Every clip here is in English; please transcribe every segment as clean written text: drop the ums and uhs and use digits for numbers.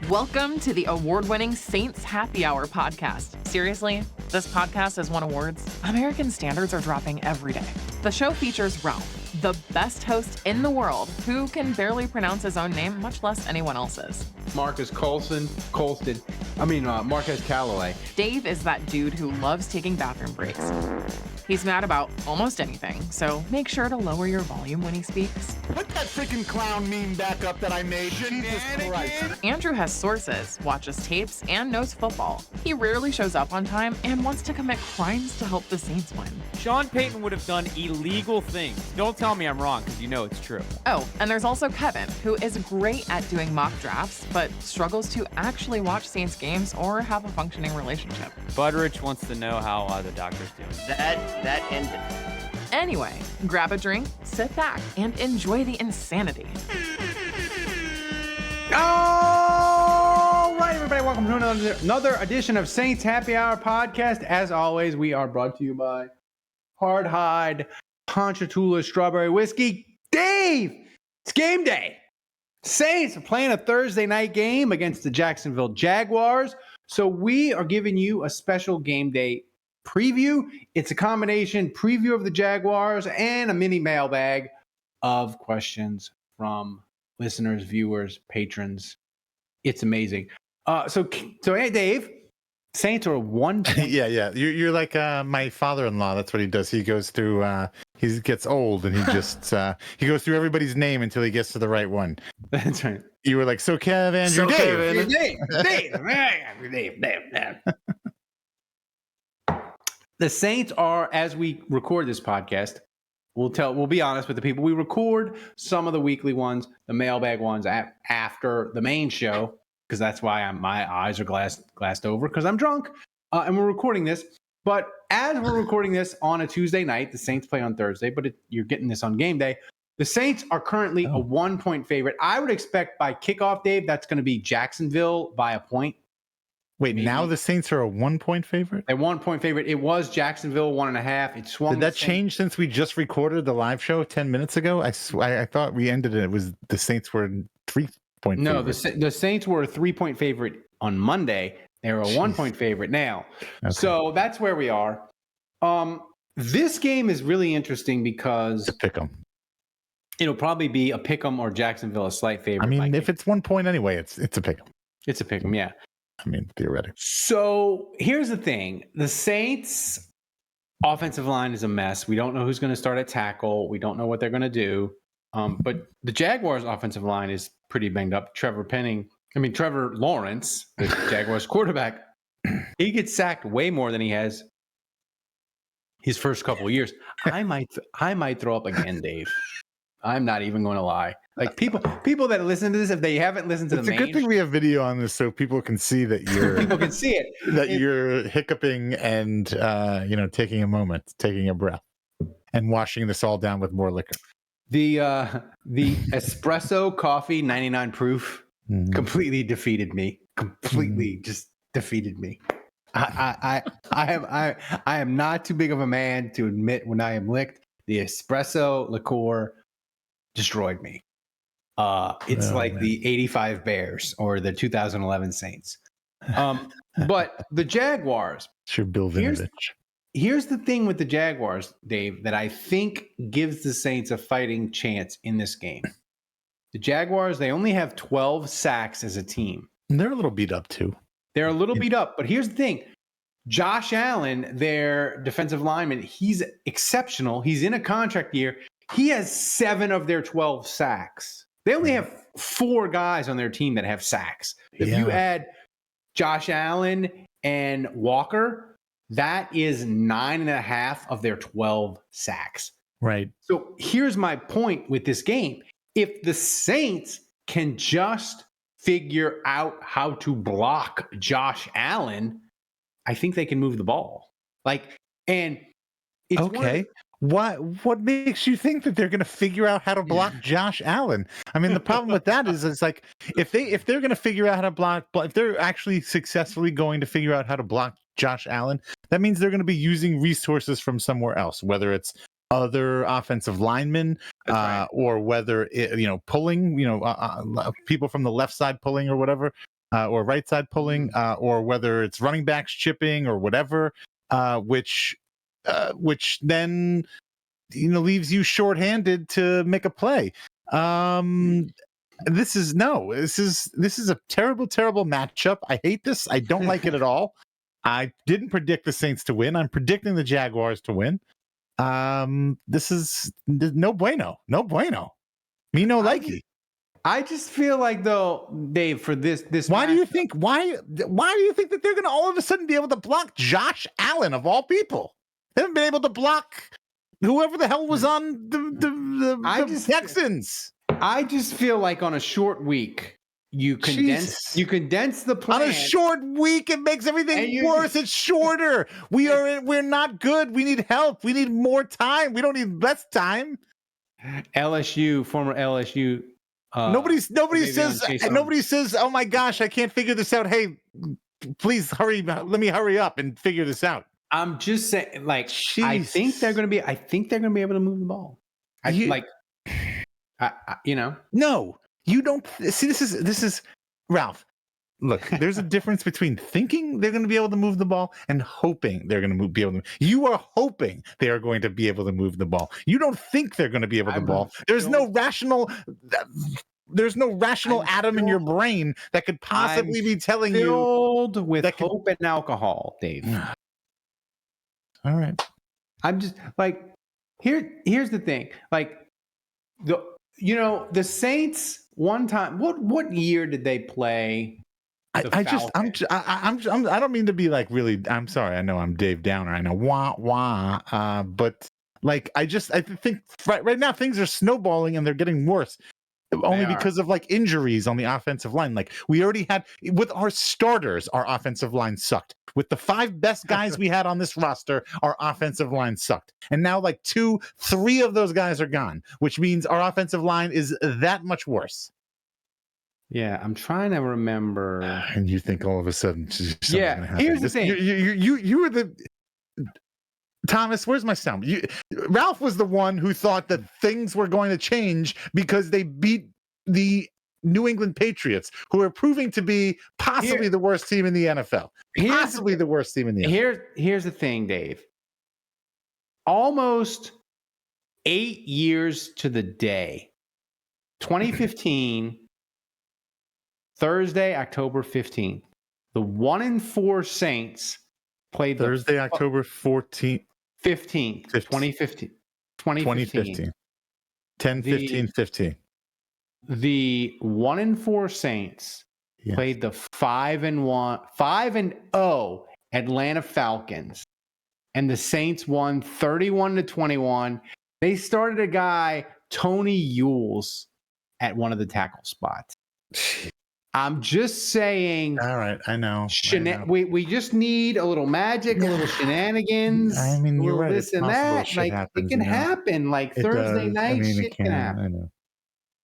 Welcome to the award-winning Saints Happy Hour podcast. Seriously, this podcast has won awards. American standards are dropping every day. The show features Ralph, the best host in the world, who can barely pronounce his own name, much less anyone else's. Marcus Marquez Callaway. Dave is that dude who loves taking bathroom breaks. He's mad about almost anything, so make sure to lower your volume when he speaks. Put that freaking clown meme back up that I made. Jesus Christ. Andrew has sources, watches tapes, and knows football. He rarely shows up on time and wants to commit crimes to help the Saints win. Sean Payton would have done illegal things. Don't tell me I'm wrong, because you know it's true. Oh, and there's also Kevin, who is great at doing mock drafts, but struggles to actually watch Saints games or have a functioning relationship. Budrich wants to know how the doctor's doing. That ended. Anyway, grab a drink, sit back, and enjoy the insanity. All right, everybody, welcome to another edition of Saints Happy Hour podcast. As always, we are brought to you by Hard Hide Ponchatoula Strawberry Whiskey. Dave, it's game day. Saints are playing a Thursday night game against the Jacksonville Jaguars. So we are giving you a special game day preview. It's a combination preview of the Jaguars and a mini mailbag of questions from listeners, viewers, patrons. It's amazing. So hey, Dave, Saints are 1 point. Yeah. You're like my father-in-law. That's what he does. He goes through. He gets old and he just he goes through everybody's name until he gets to the right one. That's right. You were like, so Kev, Andrew, Dave. The Saints are, as we record this podcast, we'll be honest with the people. We record some of the weekly ones, the mailbag ones after the main show, because that's why my eyes are glassed over because I'm drunk, and we're recording this. But as we're recording this on a Tuesday night, the Saints play on Thursday, but you're getting this on game day. The Saints are currently a 1-point favorite. I would expect by kickoff, Dave, that's going to be Jacksonville by a point. Wait, Maybe. Now the Saints are a 1-point favorite? A 1-point favorite. It was Jacksonville 1.5. It swung. Did that change since we just recorded the live show 10 minutes ago? I thought we ended it. It was the Saints were 3-point. No, the Saints were a 3-point favorite on Monday. They're a 1-point favorite now. Okay. So that's where we are. This game is really interesting because pick 'em. It'll probably be a pick 'em or Jacksonville a slight favorite. I mean, if it's 1 point anyway, it's a pick 'em. It's a pick 'em, yeah. I mean, theoretically. So here's the thing. The Saints offensive line is a mess. We don't know who's going to start at tackle. We don't know what they're going to do. But the Jaguars offensive line is pretty banged up. Trevor Lawrence, the Jaguars quarterback, he gets sacked way more than he has his first couple of years. I might throw up again, Dave. I'm not even going to lie. Like people that listen to this, if they haven't listened to it's a good thing we have video on this so people can see that you're people can see it. That you're hiccuping and taking a moment, taking a breath, and washing this all down with more liquor. The espresso coffee 99 proof completely defeated me. Just defeated me. I am not too big of a man to admit when I am licked. The espresso liqueur destroyed me. It's the 85 Bears or the 2011 Saints. But the Jaguars. Sure, Bill Vinovich. Here's the thing with the Jaguars, Dave, that I think gives the Saints a fighting chance in this game. The Jaguars, they only have 12 sacks as a team. And they're a little beat up too. They're a little beat up, but here's the thing. Josh Allen, their defensive lineman, he's exceptional. He's in a contract year. He has 7 of their 12 sacks. They only have 4 guys on their team that have sacks. If you add Josh Allen and Walker, that is 9.5 of their 12 sacks. Right. So here's my point with this game. If the Saints can just figure out how to block Josh Allen, I think they can move the ball. It's okay. What makes you think that they're going to figure out how to block Josh Allen? I mean, the problem with that is it's like if they're going to figure out how to block, if they're actually successfully going to figure out how to block Josh Allen, that means they're going to be using resources from somewhere else, whether it's other offensive linemen, or whether pulling, people from the left side pulling or whatever. or right side pulling, or whether it's running backs chipping or whatever, which then leaves you shorthanded to make a play. This is a terrible matchup. I hate this. I don't like it at all. I didn't predict the Saints to win. I'm predicting the Jaguars to win. This is no bueno. No bueno. Me no likey. I just feel like though, Dave, for this why do you think that they're gonna all of a sudden be able to block Josh Allen of all people? They haven't been able to block whoever the hell was on the Texans. I just feel like on a short week, you condense the plan. On a short week, it makes everything worse. It's shorter. We're not good. We need help. We need more time. We don't need less time. Former LSU. Nobody says, "Oh my gosh, I can't figure this out." Hey, please hurry. Let me hurry up and figure this out. I'm just saying, like, I think they're going to be able to move the ball. No, you don't see. This is Ralph. Look, there's a difference between thinking they're going to be able to move the ball and hoping they're going to be able to. You are hoping they are going to be able to move the ball. You don't think they're going to be able to ball. There's no rational atom in your brain that could possibly be telling you filled with hope and alcohol, Dave. All right. I'm just like, here's the thing. Like, the Saints one time, what year did they play? I don't mean to be like really. I'm sorry. I know I'm Dave Downer. I know but like I think right now things are snowballing and they're getting worse. Only because of like injuries on the offensive line. Like we already had with our starters, our offensive line sucked. With the 5 best guys we had on this roster, our offensive line sucked. And now like 3 of those guys are gone, which means our offensive line is that much worse. Yeah, I'm trying to remember. And you think all of a sudden, here's the thing. You were the Thomas. Where's my sound? Ralph was the one who thought that things were going to change because they beat the New England Patriots, who are proving to be possibly the worst team in the NFL. Possibly the worst team in the NFL. Here's the thing, Dave. Almost 8 years to the day, 2015. Thursday, October 15th, the 1-4 Saints played Thursday, October 15th, 2015. 10-15-15. The 1-4 Saints played the 5-0 Atlanta Falcons, and the Saints won 31-21. They started a guy, Tony Yules, at one of the tackle spots. I'm just saying. All right, I know. We just need a little magic, a little shenanigans. I mean, you're right. This and that. Like happens, it can happen. Like Thursday night, shit can happen.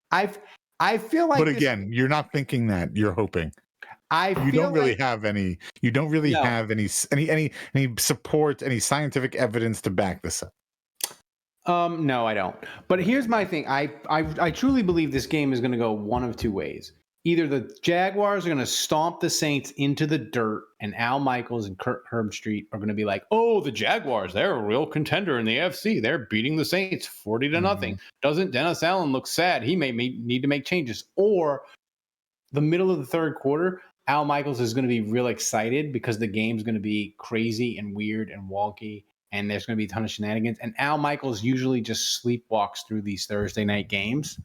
I know. I feel like. But again, you're not thinking that. You're hoping. You don't really have any support, any scientific evidence to back this up. No, I don't. But here's my thing. I truly believe this game is going to go one of 2 ways. Either the Jaguars are going to stomp the Saints into the dirt, and Al Michaels and Kurt Herbstreit are going to be like, "Oh, the Jaguars, they're a real contender in the AFC. They're beating the Saints 40-0. Doesn't Dennis Allen look sad? He may need to make changes." Or the middle of the third quarter, Al Michaels is going to be real excited because the game's going to be crazy and weird and wonky, and there's going to be a ton of shenanigans. And Al Michaels usually just sleepwalks through these Thursday night games.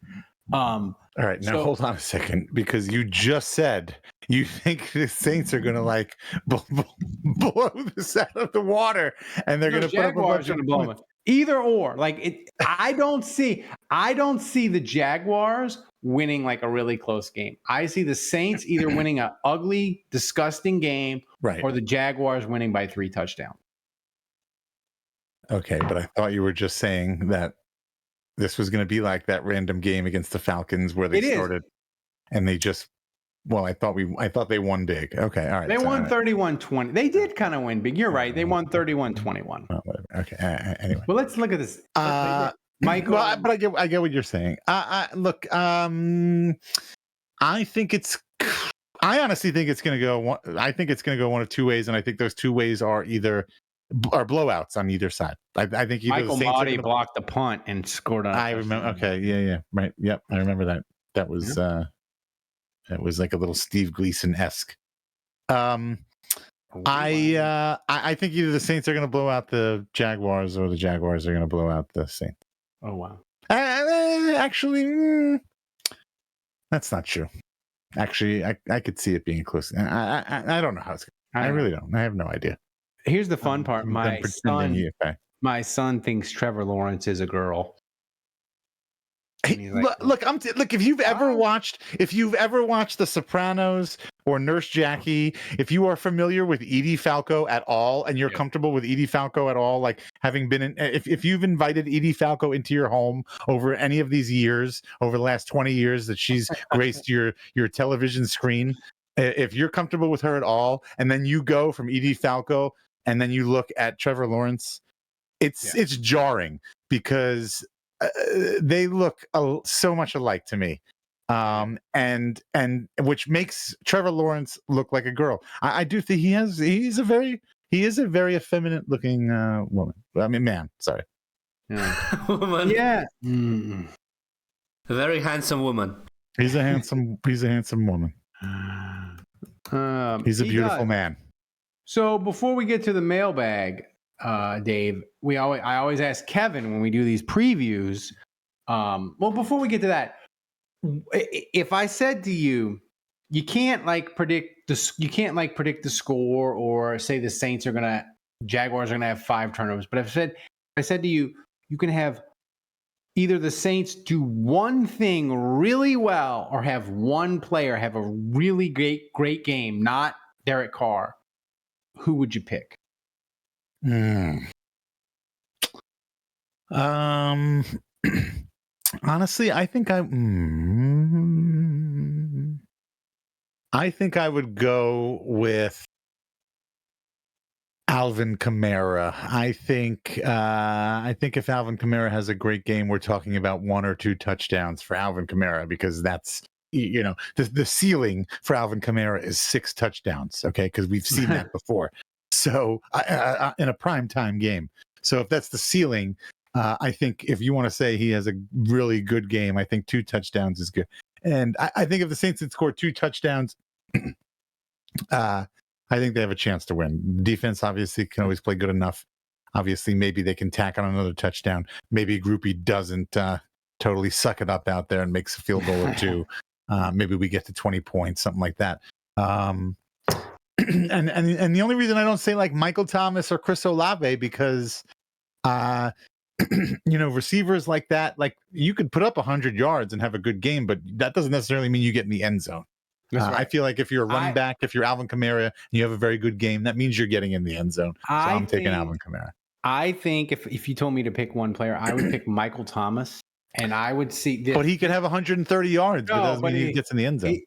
All right, now hold on a second, because you just said you think the Saints are going to like blow this out of the water, and they're going to put up a bunch of points. Either or, like it. I don't see the Jaguars winning like a really close game. I see the Saints either winning an ugly, disgusting game, or the Jaguars winning by 3 touchdowns. Okay, but I thought you were just saying that this was going to be like that random game against the Falcons where they started and they just, I thought they won big. Okay. All right. They won 31-20. They did kind of win big. You're right. They won 31-21. Oh, okay. Anyway. Well, let's look at this. Michael. Well, but I get what you're saying. Look, I think it's I honestly think it's going to go. I think it's going to go one of two ways, and I think those two ways are either blowouts on either side. I think either Michael the Saints are Mahdi gonna, blocked the punt and scored on. I remember. Okay, yeah, right. Yep, I remember that. That was that was like a little Steve Gleason-esque. I think either the Saints are going to blow out the Jaguars or the Jaguars are going to blow out the Saints. Oh wow. Actually, that's not true. Actually, I could see it being close. I don't know how it's going. I really don't. I have no idea. Here's the fun part. My son thinks Trevor Lawrence is a girl. Hey, look, if you've ever watched The Sopranos or Nurse Jackie, if you are familiar with Edie Falco at all, and you're comfortable with Edie Falco at all, like having been if you've invited Edie Falco into your home over any of these years, over the last 20 years that she's graced your television screen, if you're comfortable with her at all, and then you go from Edie Falco and then you look at Trevor Lawrence, it's jarring because they look so much alike to me, and which makes Trevor Lawrence look like a girl. I do think he is a very effeminate looking woman. I mean, man. Sorry. Woman. Yeah. A very handsome woman. He's a handsome woman. He's a beautiful man. So before we get to the mailbag, Dave, I always ask Kevin when we do these previews. Well, before we get to that, if I said to you, you can't predict the score or say the Jaguars are gonna have 5 turnovers. But if I said to you, you can have either the Saints do one thing really well or have one player have a really great game, not Derek Carr, who would you pick? Honestly, I think I would go with Alvin Kamara. I think if Alvin Kamara has a great game, we're talking about 1 or 2 touchdowns for Alvin Kamara, because that's, the ceiling for Alvin Kamara is 6 touchdowns. Okay, because we've seen that before. So in a primetime game. So if that's the ceiling, I think if you want to say he has a really good game, I think 2 touchdowns is good. And I think if the Saints had scored 2 touchdowns, I think they have a chance to win. Defense obviously can always play good enough. Obviously, maybe they can tack on another touchdown. Maybe Groupie doesn't totally suck it up out there and makes a field goal or 2. Maybe we get to 20 points, something like that. And the only reason I don't say like Michael Thomas or Chris Olave, because receivers like that, like you could put up 100 yards and have a good game, but that doesn't necessarily mean you get in the end zone. Right. I feel like if you're a running back, if you're Alvin Kamara and you have a very good game, that means you're getting in the end zone. So I'm taking Alvin Kamara. I think if you told me to pick one player, I would pick Michael Thomas, and I would see this. But he could have 130 yards, but doesn't mean he gets in the end zone.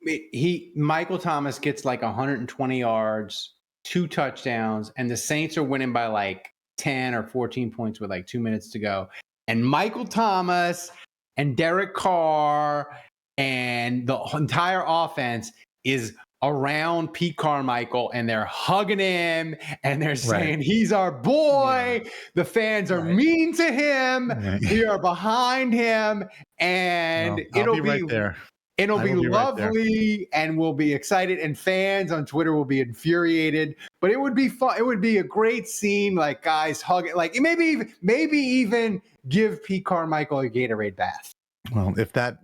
Michael Thomas gets like 120 yards, 2 touchdowns, and the Saints are winning by like 10 or 14 points with like 2 minutes to go. And Michael Thomas and Derek Carr and the entire offense is around Pete Carmichael, and they're hugging him and they're saying, he's our boy. Yeah. The fans are mean to him. We are behind him, and it'll be right there. It'll be lovely, and we'll be excited, and fans on Twitter will be infuriated. But it would be fun. It would be a great scene, like guys hugging, like maybe even give Pete Carmichael a Gatorade bath. Well, if that's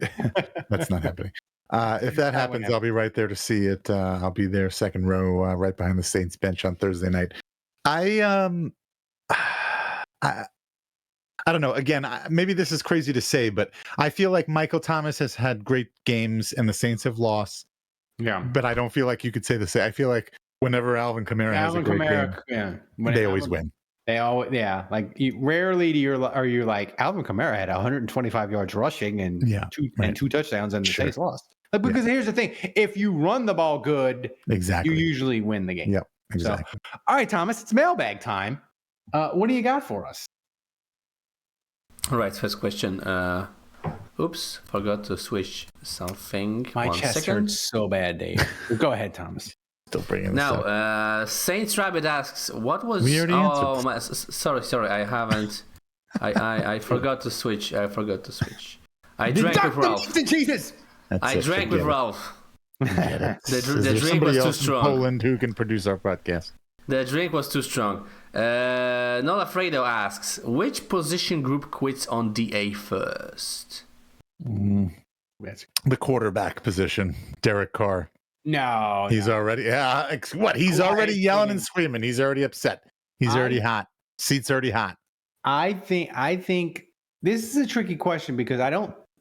not happening. If that happens, I'll be right there to see it. I'll be there, second row, right behind the Saints bench on Thursday night. I don't know. Again, maybe this is crazy to say, but I feel like Michael Thomas has had great games and the Saints have lost. Yeah. But I don't feel like you could say the same. I feel like whenever Alvin Kamara has a great game, they always win. They always, like rarely are you like Alvin Kamara had 125 yards rushing and 2 touchdowns, and the Saints lost. Because here's the thing: if you run the ball good, you usually win the game. Yep, exactly. So, all right, Thomas, it's mailbag time. What do you got for us? All right, first question. Oops, forgot to switch something. My 1 chest second. hurts so bad, Dave. Go ahead, Thomas. Still bringing this up. Now, Saints Rabbit asks, what was... We already answered. Sorry, I haven't. I forgot to switch. I drank with Ralph. Jesus. I drank with Ralph. The Is there drink somebody was too else in strong. Poland who can produce our podcast? The drink was too strong. Not Alfredo asks, which position group quits on DA first? The quarterback position, Derek Carr. No. He's already He's already yelling and screaming. He's already upset. He's already hot. Seat's already hot. I think this is a tricky question because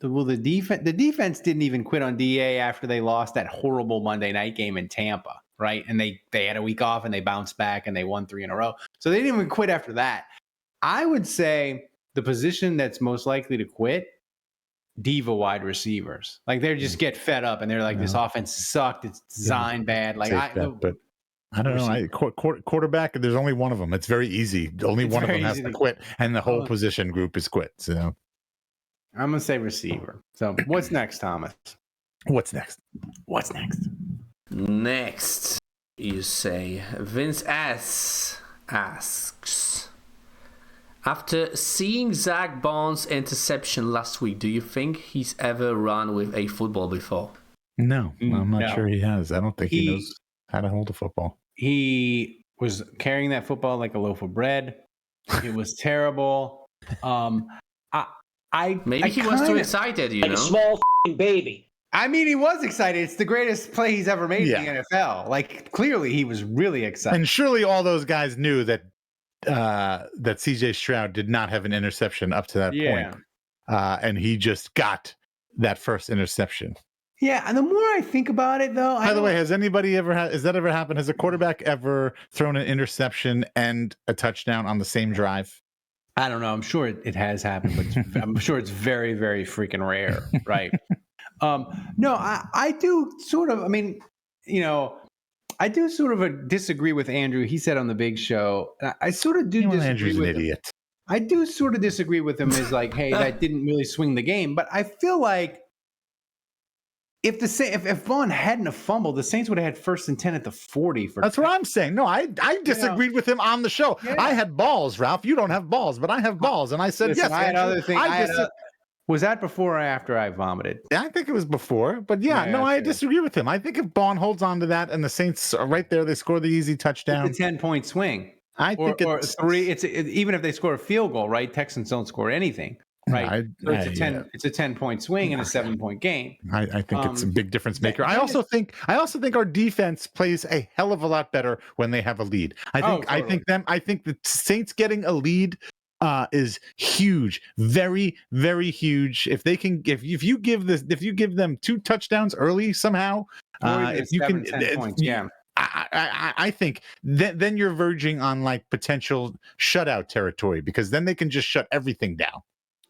the defense didn't even quit on DA after they lost that horrible Monday night game in Tampa, right? And they had a week off and they bounced back and they won 3 in a row. So they didn't even quit after that. I would say the position that's most likely to quit, diva wide receivers. Like they just get fed up and they're like, this offense sucked. It's designed bad. Like but I don't know. Quarterback, there's only one of them. It's very easy. Only one of them has to quit, and the whole position group is quit. So I'm gonna say receiver. So what's next, Thomas? What's next? Next, you say Vince S asks, after seeing Zach Bond's interception last week, do you think he's ever run with a football before? No, I'm not sure he has. I don't think he knows how to hold a football. He was carrying that football like a loaf of bread. It was terrible. Maybe he was too excited, you know. A small baby. I mean, he was excited. It's the greatest play he's ever made in the NFL. Like, clearly, he was really excited. And surely all those guys knew that CJ Stroud did not have an interception up to that point. And he just got that first interception. Yeah, and the more I think about it, though... By the way, has that ever happened? Has a quarterback ever thrown an interception and a touchdown on the same drive? I don't know. I'm sure it has happened, but I'm sure it's very, very freaking rare, right? No, I do sort of... I mean, I do sort of disagree with Andrew. He said on the Big Show, I sort of do disagree Andrew's with an idiot. him. I do sort of disagree with him as like, hey, that didn't really swing the game. But I feel like if Vaughn hadn't have fumbled, the Saints would have had 1st and 10 at the 40. That's what I'm saying. No, I disagreed with him on the show. Yeah. I had balls, Ralph. You don't have balls, but I have balls. And I said, listen, yes. I had other things. Was that before or after I vomited? Yeah, I think it was before. But I disagree with him. I think if Vaughn holds on to that and the Saints are right there, they score the easy touchdown. It's a 10-point swing. I think it's 3. Even if they score a field goal, right? Texans don't score anything. Right, it's a 10-point swing in a 7-point game. I think it's a big difference maker. I also think our defense plays a hell of a lot better when they have a lead. I think the Saints getting a lead is huge, very, very huge. If they can, if you give them 2 touchdowns early somehow, if you can, 10 points, yeah. I think then you're verging on like potential shutout territory because then they can just shut everything down.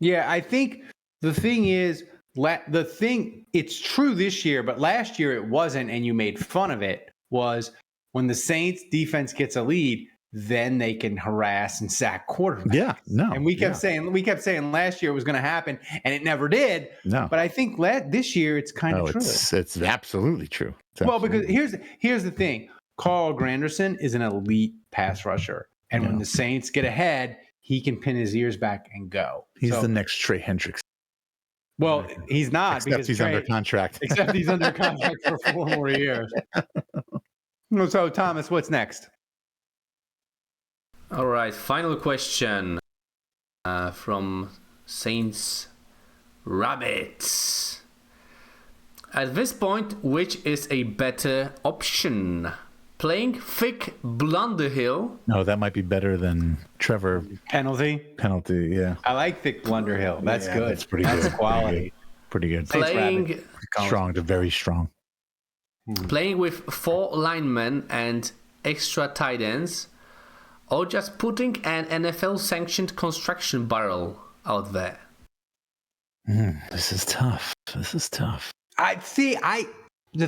Yeah, I think the thing is, it's true this year, but last year it wasn't, and you made fun of it, was when the Saints defense gets a lead, then they can harass and sack quarterbacks. Yeah, no. And we kept saying last year it was going to happen, and it never did. No. But I think this year it's kind of true. It's absolutely true. Because here's the thing. Carl Granderson is an elite pass rusher, and when the Saints get ahead, he can pin his ears back and go. He's the next Trey Hendricks. Well, he's not except he's under contract. Except he's under contract for 4 more years. So, Thomas, what's next? All right, final question from Saints Rabbits. At this point, which is a better option? Playing Vic Blunderhill? No, that might be better than Trevor. Penalty, yeah. I like Vic Blunderhill. That's good. That's pretty good. That's quality. Pretty good. Playing strong to very strong. Playing with 4 linemen and extra tight ends, or just putting an NFL-sanctioned construction barrel out there? This is tough. The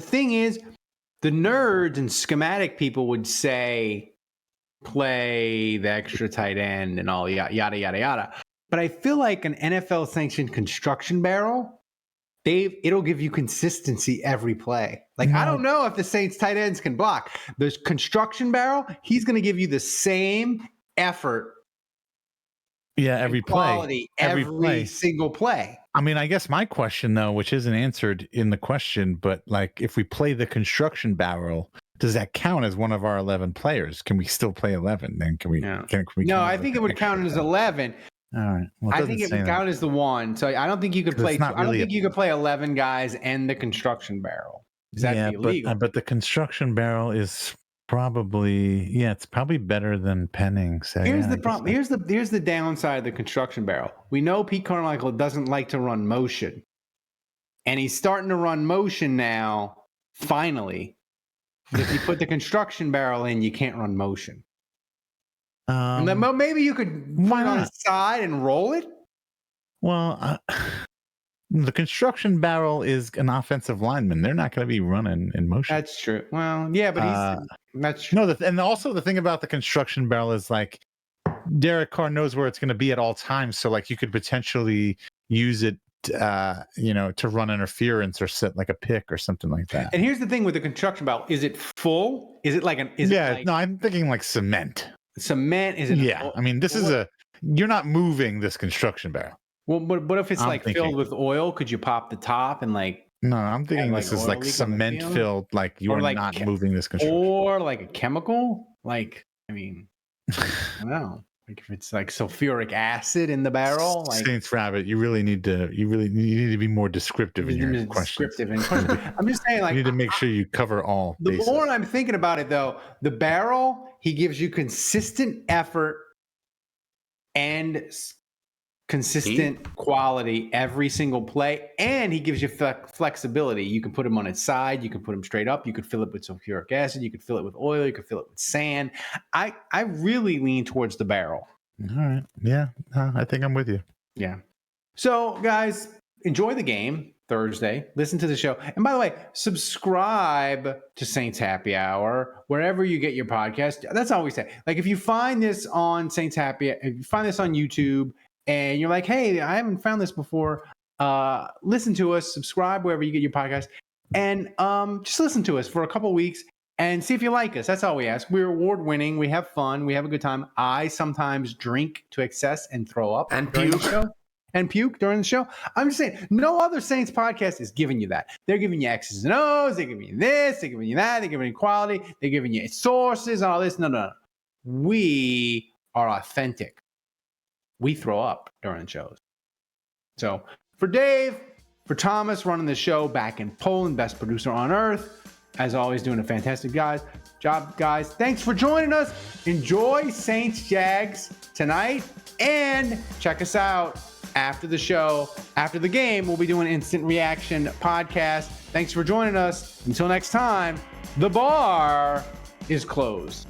thing is, the nerds and schematic people would say play the extra tight end and all yada, yada, yada. but I feel like an NFL sanctioned construction barrel, Dave, it'll give you consistency every play. Like, I don't know if the Saints tight ends can block. The construction barrel, he's going to give you the same effort. Yeah, every quality, play. every single play. I mean, I guess my question, though, which isn't answered in the question, but like if we play the construction barrel, does that count as one of our 11 players? Can we still play 11? Then can we? No, can we no, I think it would count as 11. All right. Well, I think it would count as the one. So I don't think you could play. I don't think you could play 11 guys and the construction barrel. That'd be illegal. But the construction barrel is probably it's probably better than penning. So here's the problem. Here's the downside of the construction barrel. We know Pete Carmichael doesn't like to run motion, and he's starting to run motion now. Finally, if you put the construction barrel in, you can't run motion. And then maybe you could put it on the side and roll it. Well, the construction barrel is an offensive lineman. They're not going to be running in motion. That's true. Well, yeah, but that's true. No, and also the thing about the construction barrel is like Derek Carr knows where it's going to be at all times. So like you could potentially use it, to run interference or set like a pick or something like that. And here's the thing with the construction barrel: is it full? Is it like an? No, I'm thinking like cement. Cement is it? Yeah, I mean, you're not moving this construction barrel. Well, but what if it's filled with oil? Could you pop the top and like? No, I'm thinking this is like cement filled. Like you are not moving this construction. Or like a chemical. Like, I mean, I don't know. Like if it's like sulfuric acid in the barrel. Like Saints Rabbit, you need to be more descriptive in your questions. I'm just saying, like, you need to make sure you cover all. The bases. more I'm thinking about it, though, the barrel, he gives you consistent effort and consistent quality every single play, and he gives you flexibility. You can put him on its side, you can put him straight up, you could fill it with sulfuric acid, you could fill it with oil, you could fill it with sand. I really lean towards the barrel. All right. Yeah, I think I'm with you. Yeah. So, guys, enjoy the game Thursday. Listen to the show. And by the way, subscribe to Saints Happy Hour wherever you get your podcast. That's all we say. Like, if you find this on Saints Happy, if you find this on YouTube, and you're like, hey, I haven't found this before, listen to us, subscribe wherever you get your podcast, and just listen to us for a couple weeks and see if you like us. That's all we ask. We're award-winning. We have fun. We have a good time. I sometimes drink to excess and throw up and during the show. And puke during the show. I'm just saying, no other Saints podcast is giving you that. They're giving you X's and O's. They're giving you this. They're giving you that. They're giving you quality. They're giving you sources and all this. No. We are authentic. We throw up during the shows. So for Dave, for Thomas running the show back in Poland, best producer on earth, as always doing a fantastic job, guys. Thanks for joining us. Enjoy Saints Jags tonight, and check us out after the show. After the game, we'll be doing an instant reaction podcast. Thanks for joining us. Until next time, the bar is closed.